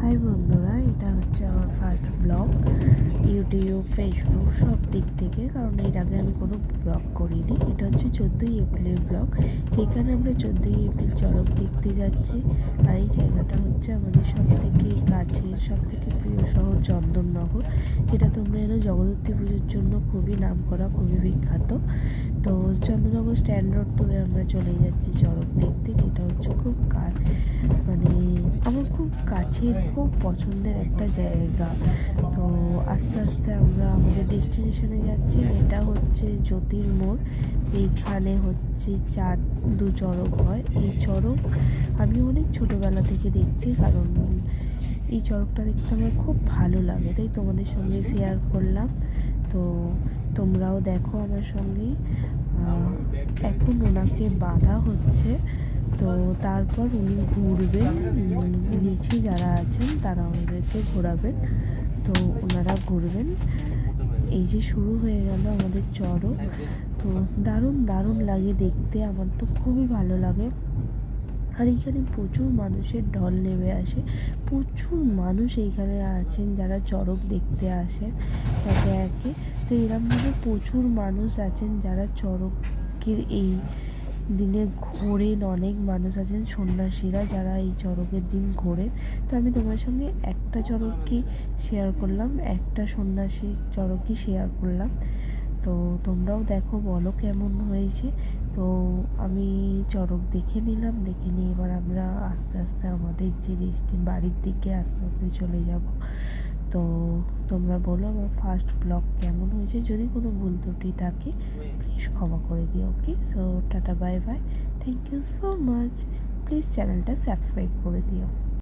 High বন্ধুরা, এটা হচ্ছে আমার ফার্স্ট ব্লগ ইউটিউব, ফেসবুক সব দিক থেকে, কারণ এর আগে আমি কোনো ব্লগ করিনি। এটা হচ্ছে 14ই এপ্রিলের ব্লগ, যেখানে আমরা 14ই এপ্রিল চড়ক দেখতে যাচ্ছি। আর এই জায়গাটা হচ্ছে আমাদের সব থেকে কাছের, সব থেকে প্রিয় শহর চন্দননগর, যেটা তোমরা এলো জগদ্ধাত্রী পুজোর জন্য খুবই নাম করা, খুবই বিখ্যাত। তো চন্দননগর স্ট্যান্ড রোড ধরে আমরা চলে যাচ্ছি চড়ক দেখতে, যেটা হচ্ছে খুব মানে আমার খুব কাছের, খুব পছন্দের একটা জায়গা। তো আস্তে আস্তে আমরা আমাদের ডেস্টিনেশনে যাচ্ছি। এটা হচ্ছে জ্যোতির মোড়। এইখানে হচ্ছে দু চড়ক হয়। এই চড়ক আমি অনেক ছোটোবেলা থেকে দেখছি, কারণ এই চড়কটা দেখতে আমার খুব ভালো লাগে, তাই তোমাদের সঙ্গে শেয়ার করলাম। তো তোমরাও দেখো আমার সঙ্গেই। এখন ওনাকে বাঁধা হচ্ছে, তো তারপর উনি ঘুরবেন, নিচে যারা আছেন তারা ওনাদেরকে ঘোরাবেন। তো ওনারা ঘুরবেন। এই যে শুরু হয়ে গেল আমাদের চড়ক। তো দারুণ দারুণ লাগে দেখতে, আমার তো খুবই ভালো লাগে। আর এইখানে প্রচুর মানুষের ঢল নেমে আসে, প্রচুর মানুষ এইখানে আছেন যারা চড়ক দেখতে আসেন একে একে। তো এরমভাবে প্রচুর মানুষ আছেন যারা চড়কের এই দিনে ঘোরেন। অনেক মানুষ আছেন সন্ন্যাসীরা যারা এই চড়কের দিন ঘোরেন। তো আমি তোমার সঙ্গে একটা চড়কই শেয়ার করলাম, একটা সন্ন্যাসী চড়কই শেয়ার করলাম। তো তোমরাও দেখো, বলো কেমন হয়েছে। তো আমি চড়ক দেখে নিলাম, দেখে নিয়ে এবার আমরা আস্তে আস্তে আমাদের যে বাড়ির দিকে আস্তে আস্তে চলে যাব। তো তোমরা বলো আমার ফার্স্ট ব্লগ কেমন হয়েছে। যদি কোনো ভুল ত্রুটি থাকে প্লিজ ক্ষমা করে দিও। Okay, so tata, bye bye, thank you so much. Please চ্যানেলটা সাবস্ক্রাইব করে দিও।